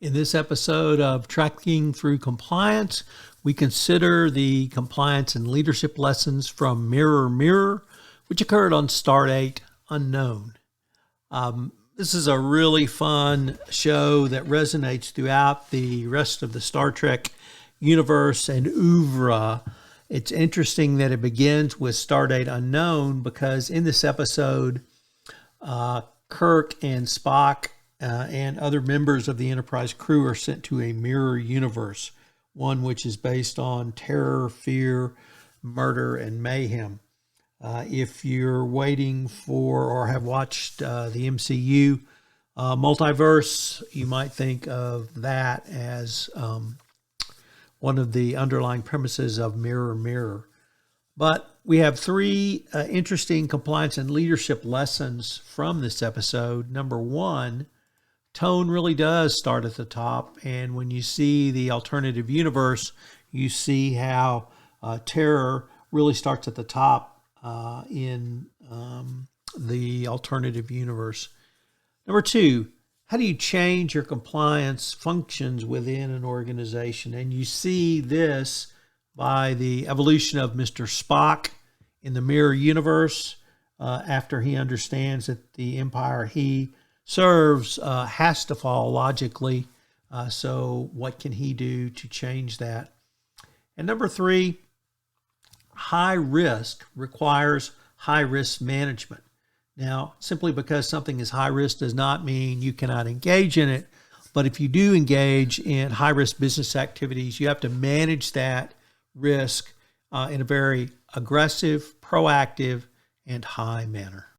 In this episode of Tracking Through Compliance, we consider the compliance and leadership lessons from Mirror Mirror, which occurred on Stardate Unknown. This is a really fun show that resonates throughout the rest of the Star Trek universe and oeuvre. It's interesting that it begins with Stardate Unknown because in this episode, Kirk and Spock and other members of the Enterprise crew are sent to a mirror universe, one which is based on terror, fear, murder, and mayhem. If you're waiting for or have watched the MCU multiverse, you might think of that as one of the underlying premises of Mirror Mirror. But we have three interesting compliance and leadership lessons from this episode. Number one, tone really does start at the top. And when you see the alternative universe, you see how terror really starts at the top in the alternative universe. Number two, how do you change your compliance functions within an organization? And you see this by the evolution of Mr. Spock in the mirror universe after he understands that the empire he serves has to fall logically. So what can he do to change that? And number three, high risk requires high risk management. Now, simply because something is high risk does not mean you cannot engage in it. But if you do engage in high risk business activities, you have to manage that risk in a very aggressive, proactive, and high manner.